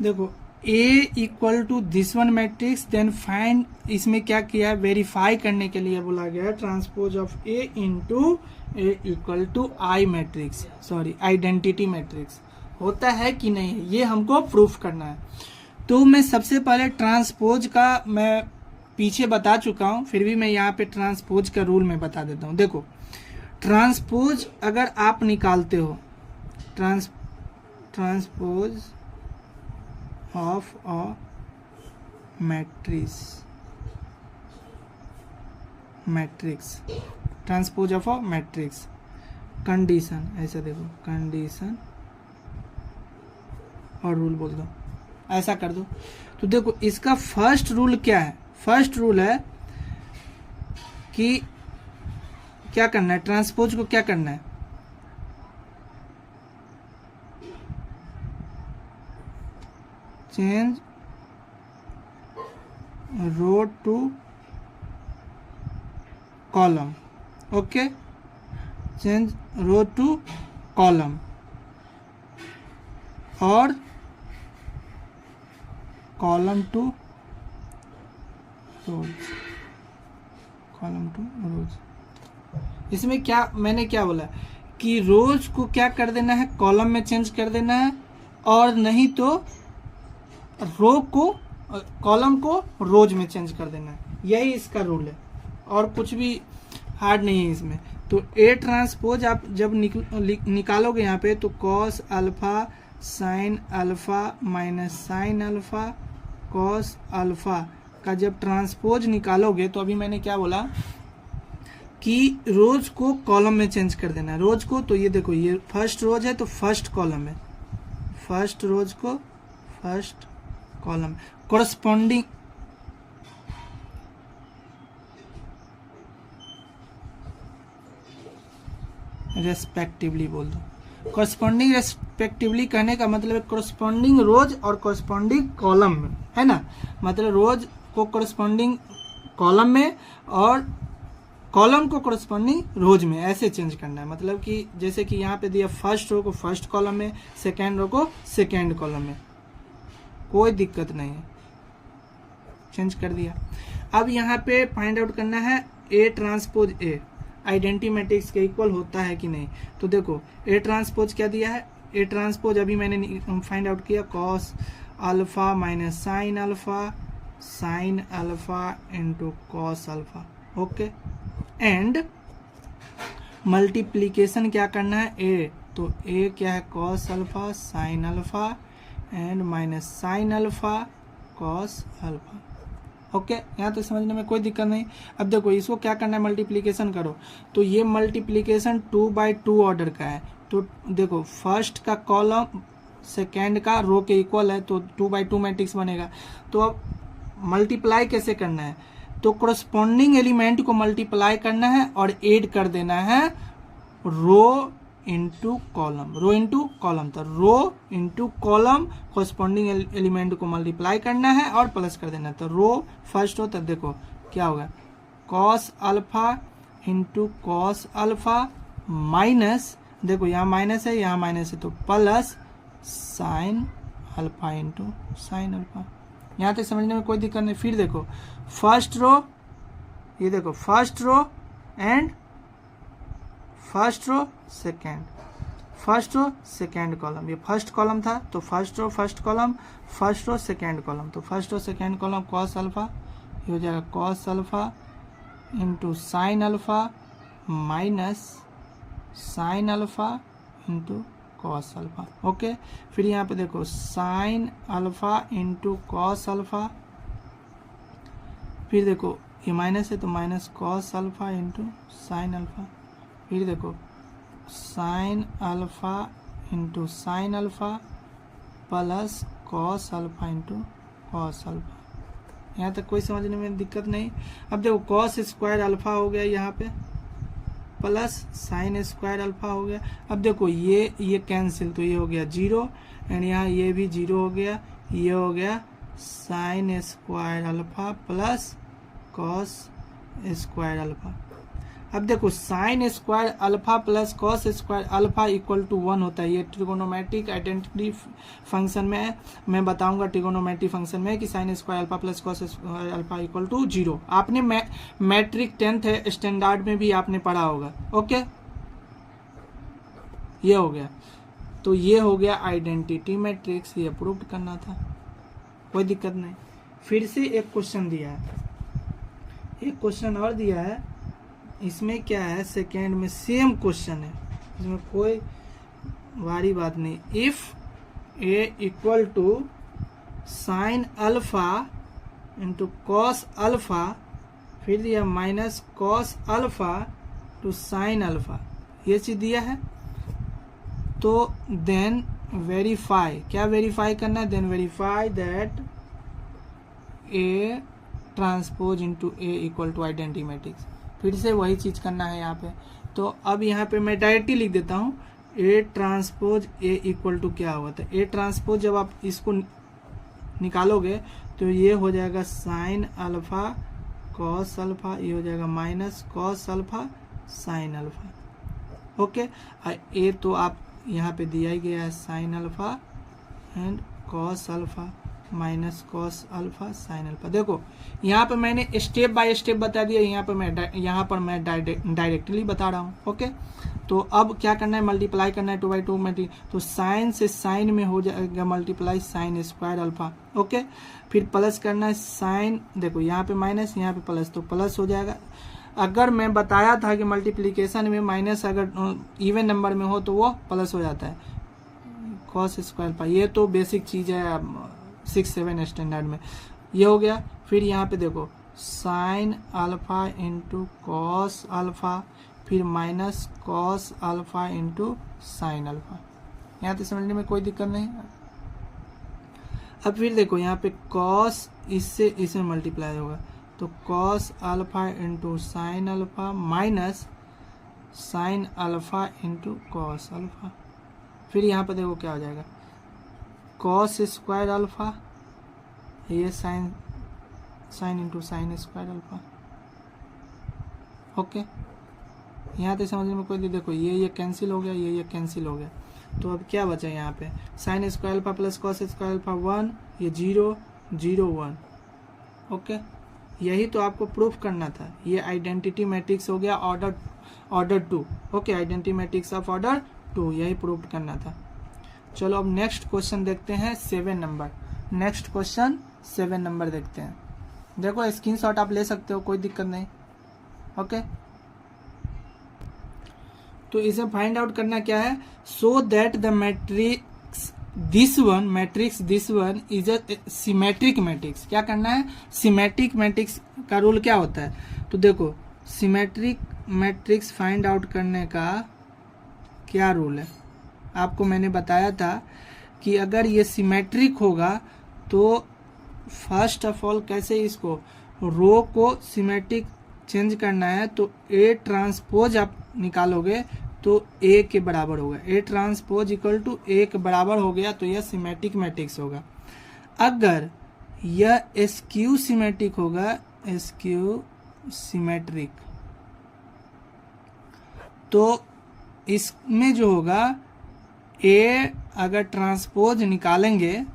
देखो A equal to this one matrix, then find, इसमें क्या किया है, वेरीफाई करने के लिए बोला गया है transpose of A into A equal to I matrix, sorry identity matrix होता है कि नहीं है, ये हमको प्रूफ करना है। तो मैं सबसे पहले ट्रांसपोज का मैं पीछे बता चुका हूं, फिर भी मैं यहाँ पे ट्रांसपोज का रूल में बता देता हूं। देखो ट्रांसपोज अगर आप निकालते हो, transpose of a matrix, transpose of a matrix, condition, ऐसा देखो कंडीशन और रूल बोल दो, ऐसा कर दो। तो देखो इसका फर्स्ट रूल क्या है, फर्स्ट रूल है कि क्या करना है, ट्रांसपोज को क्या करना है, change row to column, okay, change row to column और column to rows, column to rows. इसमें क्या मैंने क्या बोला कि रोज को क्या कर देना है, कॉलम में चेंज कर देना है, और नहीं तो रो को, कॉलम को रोज में चेंज कर देना है, यही इसका रूल है और कुछ भी हार्ड नहीं है इसमें। तो ए ट्रांसपोज आप जब निकालोगे यहाँ पे, तो cos alpha sine alpha minus sine alpha cos alpha का जब ट्रांसपोज निकालोगे, तो अभी मैंने क्या बोला कि रोज को कॉलम में चेंज कर देना है, रोज को। तो ये देखो ये फर्स्ट रोज है तो फर्स्ट कॉलम है, फर्स्ट रोज को फर्स्ट कॉलम, कोरस्पॉन्डिंग रेस्पेक्टिवली बोल दो, कोरस्पॉन्डिंग रेस्पेक्टिवली कहने का मतलब है कोरस्पॉन्डिंग रोज और कोरस्पॉन्डिंग कॉलम में, है ना, मतलब रोज को कोरस्पॉन्डिंग कॉलम में और कॉलम को कोरस्पॉन्डिंग रोज में, ऐसे चेंज करना है। मतलब कि जैसे कि यहाँ पे दिया फर्स्ट रो को फर्स्ट कॉलम में, सेकेंड रो को सेकेंड कॉलम में, कोई दिक्कत नहीं है, चेंज कर दिया। अब यहाँ पे फाइंड आउट करना है ए ट्रांसपोज ए आइडेंटिटी मैट्रिक्स के इक्वल होता है कि नहीं। तो देखो ए ट्रांसपोज क्या दिया है, ए ट्रांसपोज अभी मैंने फाइंड आउट किया, cos alpha minus sine alpha into cos alpha, okay, and multiplication क्या करना है ए, तो ए क्या है cos alpha sine alpha and minus sine alpha cos alpha, okay, यहाँ तो समझने में कोई दिक्कत नहीं। अब देखो इसको क्या करना है, मल्टीप्लीकेशन करो, तो ये मल्टीप्लीकेशन 2/2 ऑर्डर का है। तो देखो फर्स्ट का कॉलम सेकेंड का रो के इक्वल है, तो 2/2 मैट्रिक्स बनेगा। तो अब मल्टीप्लाई कैसे करना है, तो कोरस्पॉन्डिंग एलिमेंट को मल्टीप्लाई करना है और ऐड कर देना है rho into column, rho into column, तो rho into column corresponding element को मल्टीप्लाई करना है और प्लस कर देना है। तो रो फर्स्ट हो, तब देखो क्या होगा, cos alpha into cos alpha minus, देखो यहाँ माइनस है यहाँ माइनस है, तो plus sign alpha into sine alpha. यहाँ तक समझने में कोई दिक्कत नहीं। फिर देखो फर्स्ट रो, ये देखो first row and first row second, first row second column, ये फर्स्ट कॉलम था तो first row first column, first row second column, तो first row second column cos alpha, ये हो जाएगा cos alpha into sine alpha minus sine alpha into cos alpha, okay. फिर यहाँ पे देखो sine alpha into cos alpha, फिर देखो ये माइनस है तो minus cos alpha into sine alpha, फिर देखो sine alpha into sine alpha plus cos alpha into cos alpha. यहाँ तक कोई समझने में दिक्कत नहीं। अब देखो कॉस स्क्वायर अल्फा हो गया यहाँ पे प्लस साइन स्क्वायर अल्फा हो गया। अब देखो ये कैंसिल, तो ये हो गया 0 एंड यहाँ ये भी 0 हो गया, ये हो गया sine square alpha plus cos square alpha. अब देखो sine square alpha plus cos square alpha equal to 1 होता है। ये ट्रिगोनोमेट्रिक आइडेंटिटी फंक्शन में है, मैं बताऊंगा ट्रिगोनोमेट्रिक फंक्शन में कि sine square alpha plus cos square alpha equal to 0। आपने मैट्रिक 10th स्टैंडर्ड में भी आपने पढ़ा होगा। ओके, ये हो गया। तो ये हो गया आइडेंटिटी मैट्रिक्स, ये प्रूव करना था, कोई दिक्कत नहीं। फिर से एक क्वेश्चन दिया है, एक क्वेश्चन और दिया है। इसमें क्या है, सेकेंड में सेम क्वेश्चन है, इसमें कोई भारी बात नहीं। If A equal to sine alpha into cos alpha, फिर दिया minus cos alpha to sine alpha, ये चीज दिया है। तो देन वेरीफाई, क्या वेरीफाई करना है, then verify that A transpose into A equal to identity matrix. फिर से वही चीज करना है यहाँ पे। तो अब यहाँ पे मैं डायरेक्टली लिख देता हूँ, A transpose A equal to क्या होता है। ए ट्रांसपोज जब आप इसको निकालोगे तो ये हो जाएगा साइन अल्फा कॉस अल्फा, ये हो जाएगा minus cos alpha sine alpha. Okay, ए तो आप यहाँ पे दिया ही गया है sine alpha and cos alpha minus cos alpha sine alpha. देखो यहाँ पे मैंने स्टेप बाय स्टेप बता दिया, यहाँ पर मैं डायरेक्टली बता रहा हूँ। ओके, तो अब क्या करना है, मल्टीप्लाई करना है 2/2 में। तो साइन से साइन में हो जाएगा multiply sign square alpha. Okay, फिर प्लस करना है साइन, देखो यहाँ पे माइनस यहाँ पे प्लस, तो प्लस हो जाएगा। अगर मैं बताया था कि मल्टीप्लीकेशन में माइनस अगर इवन नंबर में हो तो वो प्लस हो जाता है, कॉस स्क्वायर अल्फा। ये तो बेसिक चीज है 6-7 स्टैंडर्ड में, ये हो गया। फिर यहाँ पे देखो sine alpha into cos alpha, फिर minus cos alpha into sine alpha. यहाँ तो समझने में कोई दिक्कत नहीं। अब फिर देखो यहाँ पे कॉस इससे इसमें मल्टीप्लाई होगा, तो cos alpha into sine alpha minus sine alpha into cos alpha. फिर यहाँ पे देखो क्या हो जाएगा, कॉस स्क्वायर अल्फा, ये sine into sine square alpha. Okay, यहाँ तक समझने में कोई नहीं। देखो ये कैंसिल हो गया, ये कैंसिल हो गया। तो अब क्या बचा यहाँ पे, sign square alpha plus cos square alpha 1, ये 0 0 1। ओके, यही तो आपको प्रूफ करना था। ये आइडेंटिटी मैट्रिक्स हो गया order 2। Okay, identity matrix of order 2, यही प्रूफ करना था। चलो अब नेक्स्ट क्वेश्चन देखते हैं 7 नंबर। नेक्स्ट क्वेश्चन 7 नंबर देखते हैं। देखो स्क्रीनशॉट आप ले सकते हो, कोई दिक्कत नहीं। ओके, तो इसे फाइंड आउट करना क्या है, so that the matrix this one is a symmetric matrix. क्या करना है, सिमेट्रिक मैट्रिक्स का रूल क्या होता है। तो देखो सिमेट्रिक मैट्रिक्स फाइंड आउट करने का क्या रूल है, आपको मैंने बताया था कि अगर ये सिमेट्रिक होगा तो फर्स्ट ऑफ ऑल कैसे इसको रो को सिमेट्रिक चेंज करना है, तो ए ट्रांसपोज आप निकालोगे तो ए के बराबर होगा। ए ट्रांसपोज इक्वल टू ए के बराबर हो गया तो यह सिमेट्रिक मैट्रिक्स होगा। अगर यह स्क्यू सिमेट्रिक होगा, स्क्यू सिमेट्रिक, तो इसमें जो होगा ए अगर ट्रांसपोज निकालेंगे,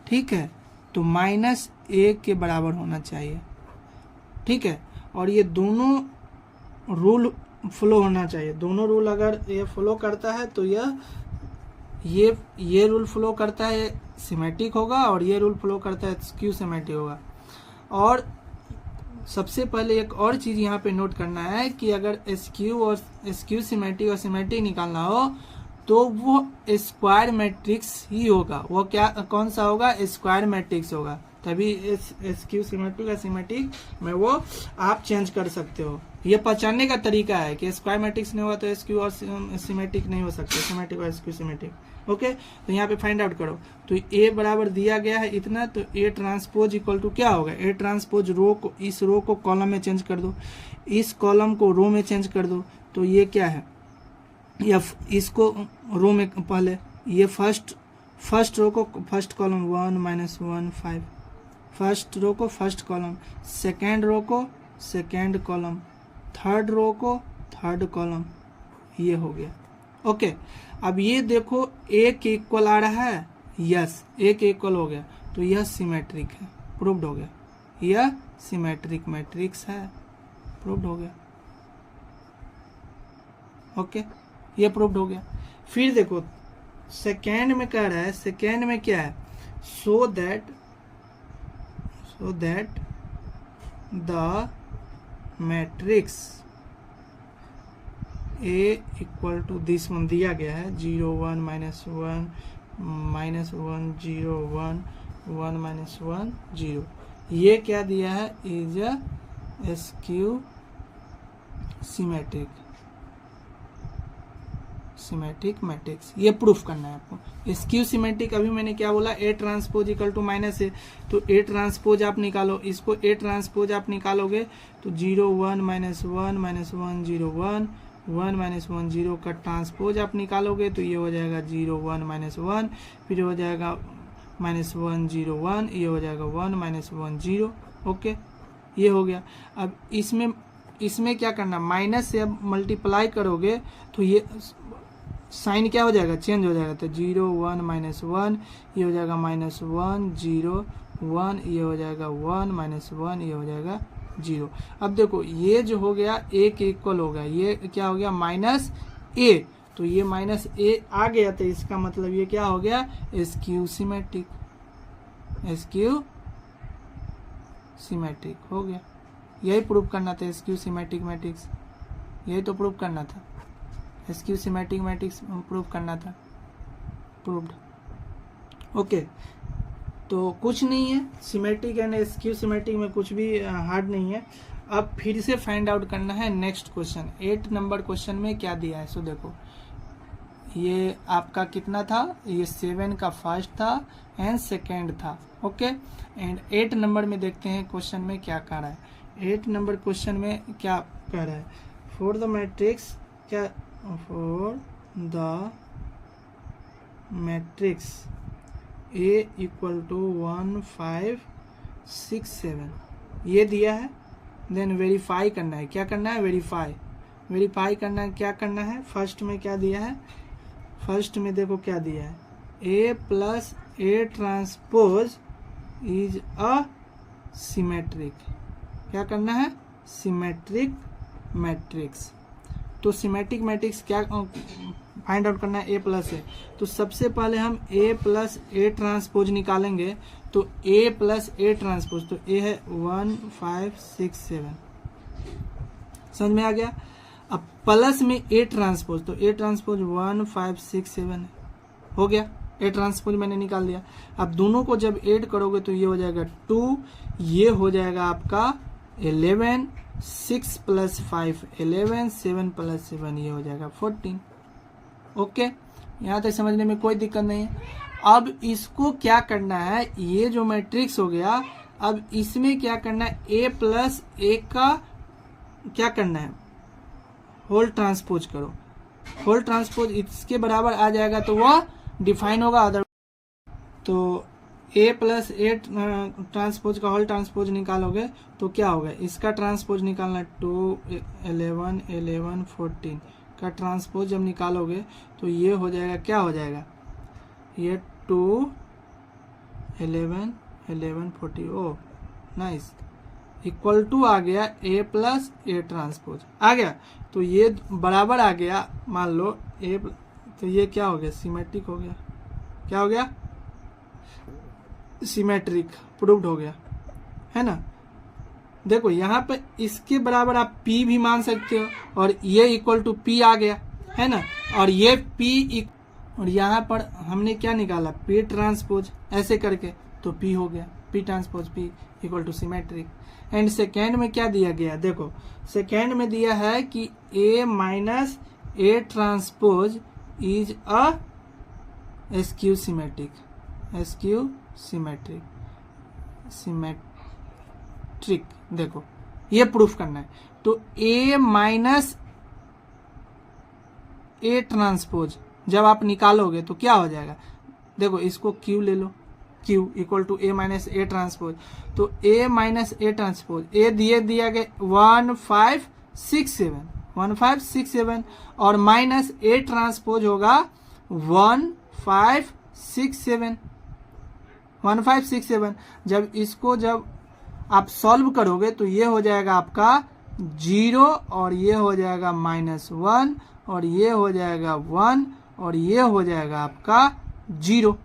ठीक है, तो माइनस ए के बराबर होना चाहिए। ठीक है, और ये दोनों रूल फॉलो होना चाहिए। दोनों रूल अगर ये फॉलो करता है तो ये रूल फॉलो करता है सिमेट्रिक होगा, और ये रूल फॉलो करता है स्क्यू सिमेट्रिक होगा। और सबसे पहले एक और चीज यहाँ पे नोट करना है कि अगर स्क्यू सिमेट्रिक और सिमेट्रिक निकालना हो तो वो स्क्वायर मैट्रिक्स ही होगा। वो क्या कौन सा होगा, स्क्वायर मैट्रिक्स होगा, तभी स्क्यू सिमेट्रिक या सिमेट्रिक में वो आप चेंज कर सकते हो। ये पहचानने का तरीका है कि स्क्वायर मैट्रिक्स नहीं होगा तो स्क्यू और सिमेट्रिक नहीं हो सकते, सिमेट्रिक और स्क्यू सिमेट्रिक। ओके, तो यहाँ पे फाइंड आउट करो। तो ए बराबर दिया गया है इतना, तो ए ट्रांसपोज इक्वल टू क्या होगा, ए ट्रांसपोज रो को, इस रो को कॉलम में चेंज कर दो, इस कॉलम को रो में चेंज कर दो। तो ये क्या है, या इसको रो में पहले ये फर्स्ट रो को फर्स्ट कॉलम 1 - 1 5, फर्स्ट रो को फर्स्ट कॉलम, सेकेंड रो को सेकेंड कॉलम, थर्ड रो को थर्ड कॉलम ये हो गया। ओके, अब ये देखो ए के इक्वल आ रहा है, यस ए के इक्वल हो गया, तो यह सिमेट्रिक है, प्रूव्ड हो गया, यह सिमेट्रिक मैट्रिक्स है, प्रूव्ड हो गया। ओके, ये प्रूव्ड हो गया। फिर देखो सेकेंड में कह रहा है, सेकेंड में क्या है, so that the matrix A equal to this one दिया गया है 0 1 -1 -1 0 1 1 -1 0, ये क्या दिया है, is a skew symmetric matrix, ये प्रूफ करना है आपको। स्क्यू सिमेट्रिक अभी मैंने क्या बोला, A transpose equal to minus A, तो ए ट्रांसपोज आप निकालो, इसको ए ट्रांसपोज आप निकालोगे तो 0 1 -1 -1 0 1 1 -1 0 का ट्रांसपोज आप निकालोगे तो ये हो जाएगा 0 1 -1, फिर हो जाएगा -1 0 1, ये हो जाएगा 1 -1 0। ओके, ये हो गया। अब इसमें क्या करना, माइनस से अब मल्टीप्लाई करोगे तो ये साइन क्या हो जाएगा, चेंज हो जाएगा, तो 0 1 -1, ये हो जाएगा -1 0 1, ये हो जाएगा 1 -1, ये हो जाएगा 0। अब देखो ये जो हो गया ए के इक्वल हो गया, ये क्या हो गया माइनस ए, तो ये माइनस ए आ गया, तो इसका मतलब ये क्या हो गया, स्क्यू सिमेट्रिक हो गया। यही प्रूव करना था, स्क्यू सिमेट्रिक मैट्रिक्स, यही तो प्रूव करना था, स्क्यू सिमेट्रिक मैट्रिक्स प्रूव करना था, प्रूव्ड। ओके, तो कुछ नहीं है, सिमेट्रिक एंड स्क्यू सिमेट्रिक में कुछ भी हार्ड नहीं है। अब फिर से फाइंड आउट करना है नेक्स्ट क्वेश्चन, 8 नंबर क्वेश्चन में क्या दिया है। सो देखो ये आपका कितना था, ये 7 का फर्स्ट था एंड सेकेंड था। ओके, एंड 8 नंबर में देखते हैं क्वेश्चन में क्या कह रहा है। 8 नंबर क्वेश्चन में क्या कह रहा है, फॉर द मैट्रिक्स क्या, for the matrix A equal to 1 5 6 7 ये दिया है, देन वेरीफाई करना है। क्या करना है, वेरीफाई करना है। क्या करना है, फर्स्ट में क्या दिया है, फर्स्ट में देखो क्या दिया है, A plus A transpose is a symmetric. क्या करना है, सिमेट्रिक मैट्रिक्स। तो सिमेट्रिक मैट्रिक्स क्या फाइंड आउट करना है, ए प्लस ए। तो सबसे पहले हम ए प्लस ए ट्रांसपोज निकालेंगे, तो ए प्लस ए ट्रांसपोज, तो ए है 1 5 6 7, समझ में आ गया। अब प्लस में ए ट्रांसपोज, तो ए ट्रांसपोज 1 5 6 7 हो गया, ए ट्रांसपोज मैंने निकाल दिया। अब दोनों को जब ऐड करोगे तो ये हो जाएगा 2, ये हो जाएगा आपका 11, 6 + 5 11, 7 + 7 ये हो जाएगा 14। ओके, यहाँ तक समझने में कोई दिक्कत नहीं है। अब इसको क्या करना है, ये जो मैट्रिक्स हो गया, अब इसमें क्या करना है, ए प्लस ए का क्या करना है, होल ट्रांसपोज करो। होल ट्रांसपोज इसके बराबर आ जाएगा तो वह डिफाइन होगा, अदर तो ए प्लस ए ट्रांसपोज का होल ट्रांसपोज निकालोगे तो क्या होगा, इसका ट्रांसपोज निकालना 2 11 11 14 का ट्रांसपोज जब निकालोगे तो ये हो जाएगा, क्या हो जाएगा, ये 2 11 11 40, ओ नाइस, इक्वल टू आ गया ए प्लस ए ट्रांसपोज आ गया, तो ये बराबर आ गया, मान लो ए, तो ये क्या हो गया, सिमेट्रिक हो गया। क्या हो गया, सिमेट्रिक, प्रूव्ड हो गया, है ना। देखो यहाँ पे इसके बराबर आप P भी मान सकते हो, और ये इक्वल टू P आ गया, है ना, और ये P और यहाँ पर हमने क्या निकाला, P ट्रांसपोज, ऐसे करके तो P हो गया, P transpose P equal to symmetric. And second में क्या दिया गया, देखो सेकेंड में दिया है कि A minus A transpose is a skew symmetric, symmetric. देखो ये प्रूफ करना है, तो ए माइनस ए ट्रांसपोज जब आप निकालोगे तो क्या हो जाएगा, देखो इसको क्यू ले लो, Q equal to A minus A transpose, तो ए माइनस ए ट्रांसपोज ए दिया गया 1 5 6 7 1567 और माइनस ए ट्रांसपोज होगा 1567। जब इसको जब आप सॉल्व करोगे तो ये हो जाएगा आपका 0 और ये हो जाएगा -1 और ये हो जाएगा 1 और ये हो जाएगा आपका 0।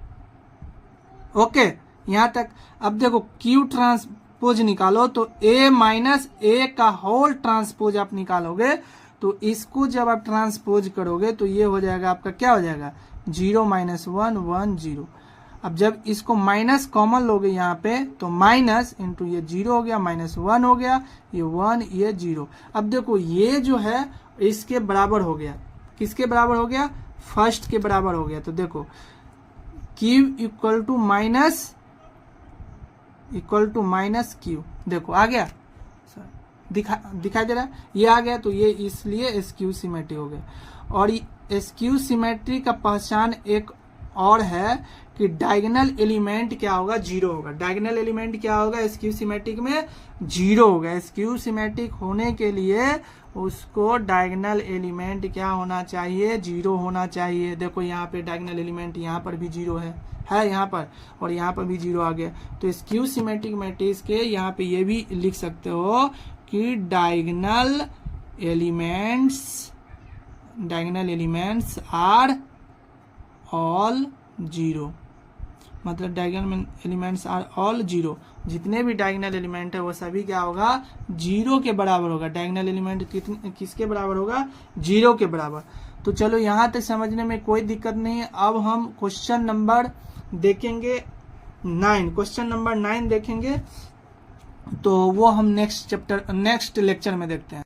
ओके, यहां तक। अब देखो क्यू ट्रांसपोज निकालो तो a माइनस ए का होल ट्रांसपोज आप निकालोगे तो इसको जब आप ट्रांसपोज करोगे तो ये हो जाएगा आपका, क्या हो जाएगा 0 -1 1 0। अब जब इसको माइनस कॉमन लोगे यहाँ पे तो माइनस इंटू ये 0 हो गया, -1 हो गया, ये 1 ये 0। अब देखो ये जो है इसके बराबर हो गया, किसके बराबर हो गया, फर्स्ट के बराबर हो गया। तो देखो Q equal to minus Q, देखो आ गया, दिखाई दे रहा है, ये आ गया। तो ये इसलिए स्क्यू सिमेट्री हो गया। और स्क्यू सिमेट्री का पहचान एक और है कि डायगोनल एलिमेंट क्या होगा, 0 होगा। डायगोनल एलिमेंट क्या होगा स्क्यू सिमेट्रिक में, 0 होगा। स्क्यू सिमेट्रिक होने के लिए उसको डायगोनल एलिमेंट क्या होना चाहिए, 0 होना चाहिए। देखो यहाँ पे डायगोनल एलिमेंट यहाँ पर भी 0 है यहाँ पर, और यहाँ पर भी 0 आ गया। तो स्क्यू सिमेट्रिक मैट्रिक्स के यहाँ पे ये भी लिख सकते हो कि डायगोनल एलिमेंट्स आर ऑल 0, मतलब डायगोनल एलिमेंट्स आर ऑल 0। जितने भी डायगोनल एलिमेंट है वो सभी क्या होगा, 0 के बराबर होगा। डायगोनल एलिमेंट किसके बराबर होगा, 0 के बराबर। तो चलो यहाँ तक समझने में कोई दिक्कत नहीं है। अब हम क्वेश्चन नंबर देखेंगे 9, क्वेश्चन नंबर 9 देखेंगे, तो वो हम नेक्स्ट लेक्चर में देखते हैं।